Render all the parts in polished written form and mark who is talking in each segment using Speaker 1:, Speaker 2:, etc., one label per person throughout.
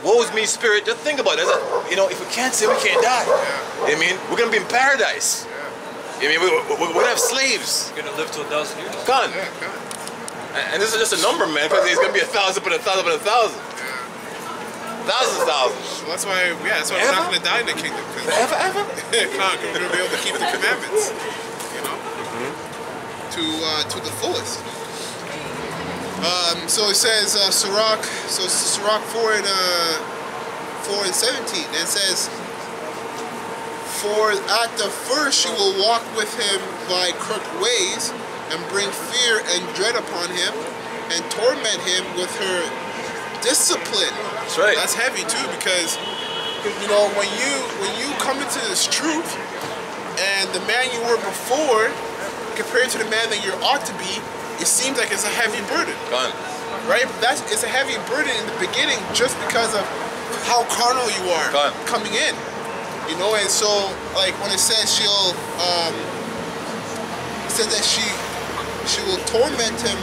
Speaker 1: woes me spirit, just think about it. You know, if we can't sin, we can't die. I mean, we're going to be in paradise. I mean, we're going to have slaves.
Speaker 2: You're going to live to 1,000 years.
Speaker 1: Gone. And this is just a number, man, because it's going to be 1,000, but 1,000, but 1,000. Thousands.
Speaker 3: Well, that's why, that's why we're not going to die in the kingdom.
Speaker 1: Ever?
Speaker 3: We're going to be able to keep the commandments, you know, to the fullest. So it says, Sirach 4 and 17, and it says, for at the first she will walk with him by crooked ways, and bring fear and dread upon him, and torment him with her discipline.
Speaker 1: That's right.
Speaker 3: That's heavy too, because you know when you come into this truth, and the man you were before compared to the man that you ought to be, it seems like it's a heavy burden.
Speaker 1: Gone.
Speaker 3: Right? It's a heavy burden in the beginning just because of how carnal you are coming in. You know, and so like when it says it says that she will torment him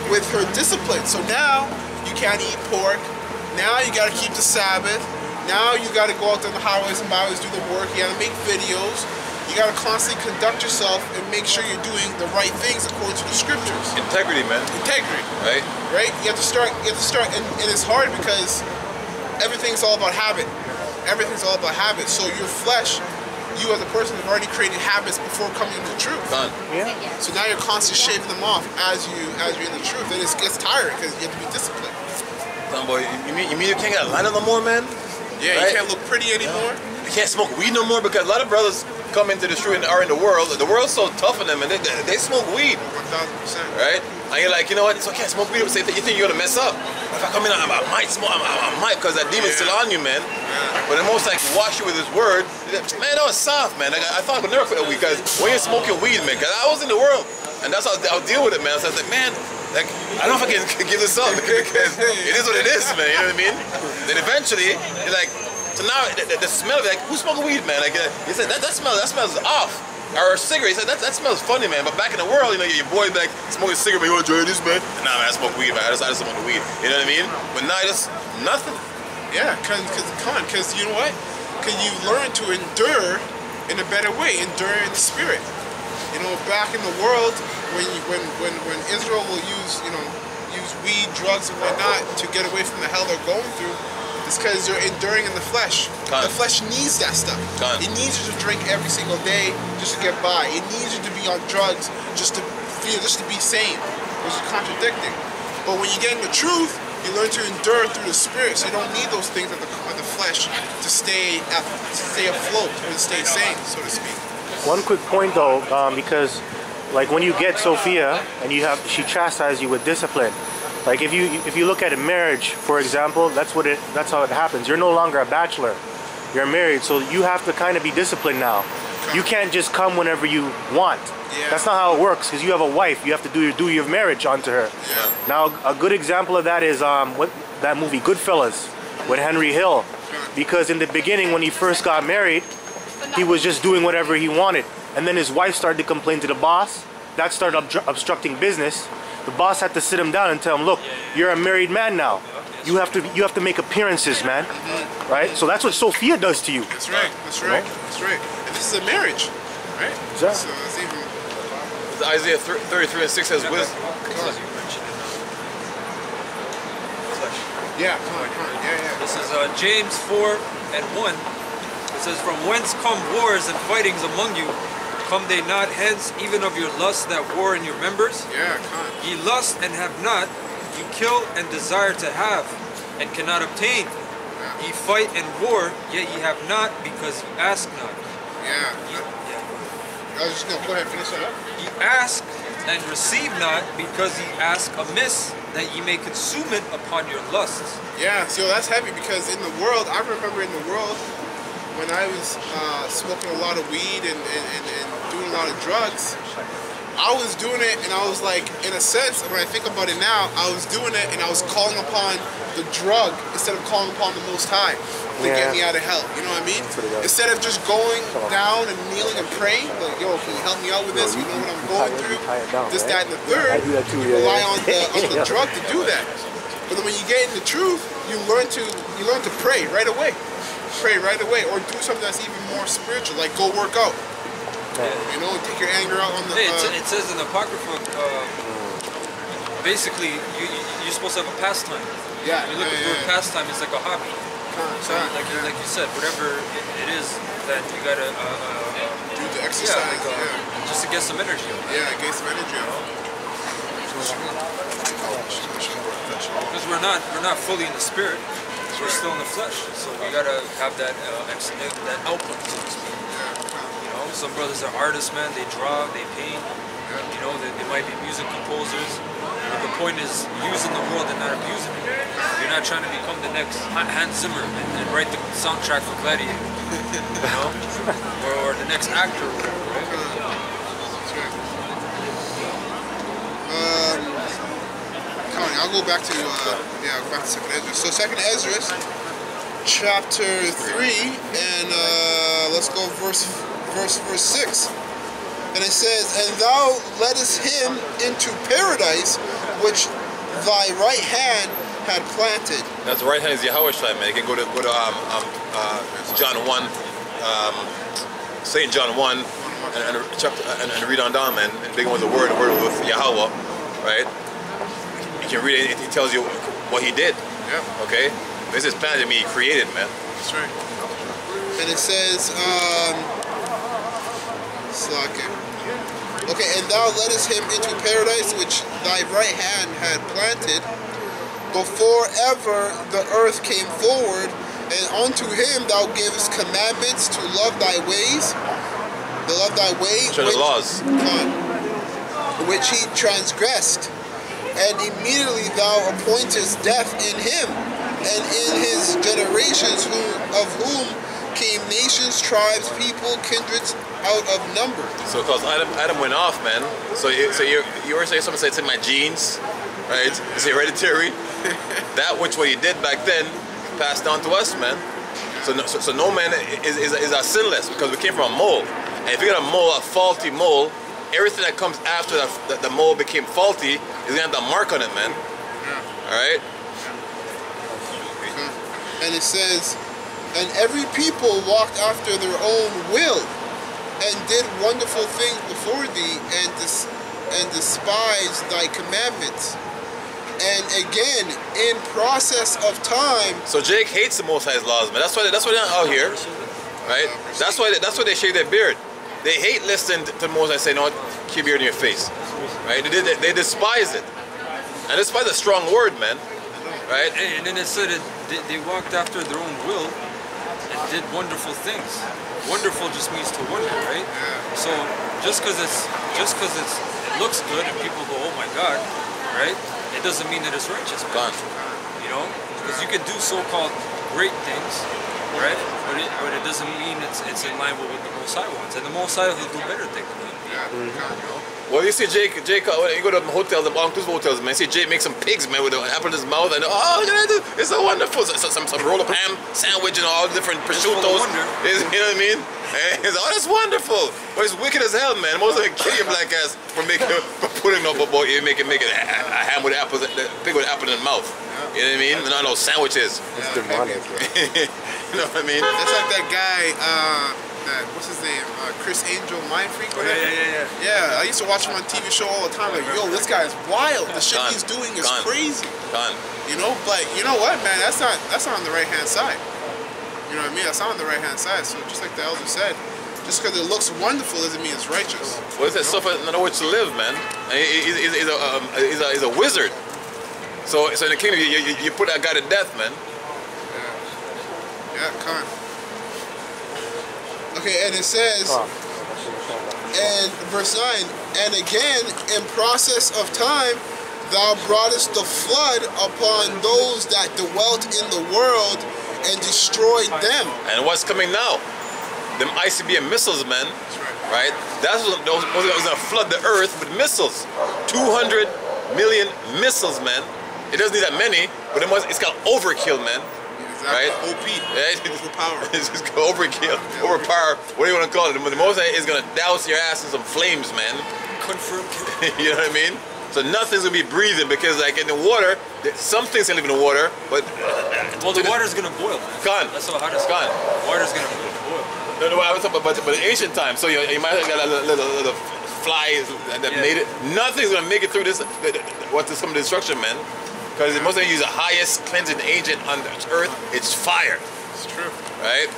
Speaker 3: with her discipline. So now you can't eat pork. Now you got to keep the Sabbath. Now you got to go out on the highways and byways, do the work. You got to make videos. You got to constantly conduct yourself and make sure you're doing the right things according to the scriptures.
Speaker 1: Integrity, man. Integrity. Right?
Speaker 3: Right? You have to start, and it's hard because everything's all about habit. Everything's all about habit. So your flesh, you as a person have already created habits before coming into the truth.
Speaker 1: Yeah.
Speaker 3: So now you're constantly shaving them off as you're in the truth. And it gets tiring because you have to be disciplined.
Speaker 1: Boy, you mean you can't get a line no more, man?
Speaker 3: Yeah, right? You can't look pretty anymore.
Speaker 1: You can't smoke weed no more because a lot of brothers come into the street and are in the world. The world's so tough on them, and they smoke weed.
Speaker 3: 1,000%.
Speaker 1: Right? And you're like, you know what? So I can't smoke weed. You think you're gonna mess up? If I come in, I might smoke. I might, because that demon's still on you, man. But the most like wash you with His word. Man, that was soft, man. I thought I would never quit a weed because when you're smoking weed, man, because I was in the world, and that's how I'll deal with it, man. So I was like, man, like I don't know if I can give this up because it is what it is, man. You know what I mean? Then eventually, you're like, so now the smell of it, like, who's smoking weed, man? Like you said, that smells off. Or a cigarette, he said, that smells funny, man. But back in the world, you know, your boy like smoking a cigarette, man, you want to try this, man? Nah, man, I smoke weed, man. I just smoke the weed. You know what I mean? But now just nothing.
Speaker 3: Yeah, because you know what? Because you learn to endure in a better way, endure in the spirit. You know, back in the world, when Israel will use weed, drugs, and whatnot to get away from the hell they're going through, it's because you're enduring in the flesh. The flesh needs that stuff. It needs you to drink every single day just to get by. It needs you to be on drugs just to be sane, which is contradicting. But when you get in the truth, you learn to endure through the spirit. So you don't need those things of the flesh to stay afloat or to stay sane, so to speak.
Speaker 4: One quick point though, because like when you get Sophia and she chastises you with discipline. Like if you look at a marriage, for example, that's how it happens. You're no longer a bachelor. You're married, so you have to kind of be disciplined now. You can't just come whenever you want.
Speaker 3: Yeah.
Speaker 4: That's not how it works, because you have a wife. You have to do your duty of marriage onto her.
Speaker 3: Yeah.
Speaker 4: Now, a good example of that is that movie Goodfellas with Henry Hill. Because in the beginning, when he first got married, he was just doing whatever he wanted. And then his wife started to complain to the boss. That started obstructing business. The boss had to sit him down and tell him, look, you're a married man now. You have to make appearances, man. Right? So that's what Sophia does to you.
Speaker 3: That's right. That's right. That's right. And this is a marriage, right?
Speaker 4: Exactly.
Speaker 3: So it's even...
Speaker 1: Isaiah 33 and 6 says wisdom.
Speaker 3: Yeah, come on. Yeah.
Speaker 2: This is James 4 and 1. It says, from whence come wars and fightings among you? Come they not hence, even of your lusts that war in your members?
Speaker 3: Yeah, come on.
Speaker 2: Ye lust and have not, ye kill and desire to have, and cannot obtain. Ye fight and war, yet ye have not, because ye ask not.
Speaker 3: Yeah. I was just going to go ahead and finish that up.
Speaker 2: Ye ask and receive not, because ye ask amiss, that ye may consume it upon your lusts.
Speaker 3: Yeah, so that's heavy, because in the world, I remember in the world, when I was smoking a lot of weed and doing a lot of drugs, I was doing it and I was like, in a sense, when I think about it now, I was doing it and I was calling upon the drug instead of calling upon the Most High to get me out of hell. You know what I mean? Instead of just going down and kneeling and praying, like, yo, can you help me out with this? You know what I'm going through? This, that, and the third. You rely on the drug to do that. But then when you get in the truth, you learn to pray right away. Pray right away, or do something that's even more spiritual, like go work out. You know, take your anger out on the.
Speaker 2: It says in the Apocrypha, basically, you're supposed to have a pastime.
Speaker 3: Yeah.
Speaker 2: You're looking for a pastime. It's like a hobby. So, like you said, whatever it is that you gotta
Speaker 3: do the exercise.
Speaker 2: Just to get some energy.
Speaker 3: Yeah, get some energy out.
Speaker 2: Because we're not fully in the spirit. We're still in the flesh. So we gotta have that that output, so to speak. You know, some brothers are artists, man. They draw, they paint. You know, they might be music composers. But the point is using the world and not abusing it. You're not trying to become the next Hans Zimmer and write the soundtrack for Gladiator. You know, or the next actor. Or whatever, right?
Speaker 3: That's right. I'll go back to back to Second Ezra. So Second Ezra, chapter 3, and let's go verse 6. And it says, "And thou leddest him into paradise, which thy right hand had planted."
Speaker 1: That's the right hand is Yahweh's time, man. You can go to John 1, St. John 1, and read on down, man. And big one's the word with Yahweh, right? You can read it. It tells you what he did.
Speaker 3: Yeah.
Speaker 1: Okay. This is plan that he created, man.
Speaker 3: That's right. And it says, okay, "And thou leddest him into paradise, which thy right hand had planted, before ever the earth came forward, and unto him thou gavest commandments to love thy ways, to love thy way,
Speaker 1: the laws,
Speaker 3: which he transgressed. And immediately thou appointest death in him, and in his generations, of whom came nations, tribes, people, kindreds out of number."
Speaker 1: So because Adam went off, man. So you were saying something, it's in my genes, right? It's hereditary. That what he did back then passed down to us, man. So no man is sinless, because we came from a mole. And if you got a mole, a faulty mole, everything that comes after the mole became faulty is gonna have the mark on it, man. All right.
Speaker 3: And it says, "And every people walked after their own will, and did wonderful things before thee, and despised thy commandments. And again, in process of time."
Speaker 1: So Jake hates the Most High's laws, man. That's why they're not out here, right? That's why they shave their beard. They hate listening to Moses and say, "No, keep your beard in your face," right? They despise it, and despise a strong word, man, right?
Speaker 2: And then it said they walked after their own will and did wonderful things. Wonderful just means to wonder, right? So just because it looks good and people go, "Oh my God," right? It doesn't mean that it's righteous, man. You know, because you can do so-called great things, right? But it doesn't mean it's in line with what the Most High wants, and the Most High will do better things. You know?
Speaker 1: Well, you see Jake, when you go to hotels, the all-inclusive hotels, man, you see Jake make some pigs, man, with an apple in his mouth, and oh, look at that, it's so wonderful. Some roll-up ham sandwich and all different prosciuttos. You know what I mean? And he's, oh, that's wonderful. But it's wicked as hell, man. Most of them kill your black ass for putting up a boy, making a ham with apples, pig with apple in the mouth. You know what I mean? Not those sandwiches.
Speaker 4: It's demonic.
Speaker 1: You know what I mean?
Speaker 3: That's like that guy, what's his name? Chris Angel, Mind Freak, whatever. Yeah, I used to watch him on TV show all the time. Like, yo, this guy is wild. The shit he's doing is crazy. You know, but you know what, man? That's not on the right hand side. You know what I mean? That's not on the right hand side. So just like the elder said, just because it looks wonderful doesn't mean it's righteous.
Speaker 1: Well, it's suffer in other words to live, man. And he's a wizard. So in the kingdom, you put that guy to death, man.
Speaker 3: Yeah, come on. Okay, and it says, and verse 9, "And again, in process of time, thou broughtest the flood upon those that dwelt in the world, and destroyed them."
Speaker 1: And what's coming now? Them ICBM missiles, man. Right? That's what those going to flood the earth with missiles. 200 million missiles, man. It doesn't need that many, but it's got overkill, man. Right?
Speaker 3: OP.
Speaker 1: Yeah,
Speaker 3: overpower.
Speaker 1: It's just overkill, overpower. What do you want to call it? The Most High is gonna douse your ass in some flames, man.
Speaker 2: Confirm.
Speaker 1: You know what I mean? So nothing's gonna be breathing because like in the water, some things can live in the water, but
Speaker 2: Well, the water's gonna boil, man.
Speaker 1: gone.
Speaker 2: That's how hot it's
Speaker 1: Gone.
Speaker 2: Water's gonna boil.
Speaker 1: No, I was talking about, but ancient times. So you might have got a little flies that made it. Nothing's gonna make it through this. What's some destruction, man? Because most of them use the highest cleansing agent on the earth. It's fire.
Speaker 3: It's true.
Speaker 1: Right?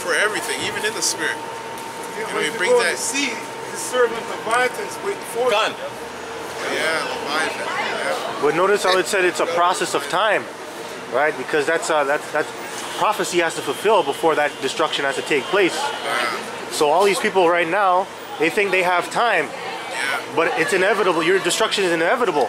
Speaker 3: For everything, even in the spirit.
Speaker 5: Yeah,
Speaker 3: And
Speaker 5: when
Speaker 3: we
Speaker 5: you
Speaker 3: bring
Speaker 5: go
Speaker 3: that-
Speaker 5: to sea, the servant Leviathan's waiting for you.
Speaker 1: Gone.
Speaker 3: Yeah, Leviathan. Yeah.
Speaker 4: But notice how it said it's a process of time, right? Because that's prophecy has to fulfill before that destruction has to take place. So all these people right now, they think they have time,
Speaker 3: Yeah.
Speaker 4: but it's inevitable. Your destruction is inevitable.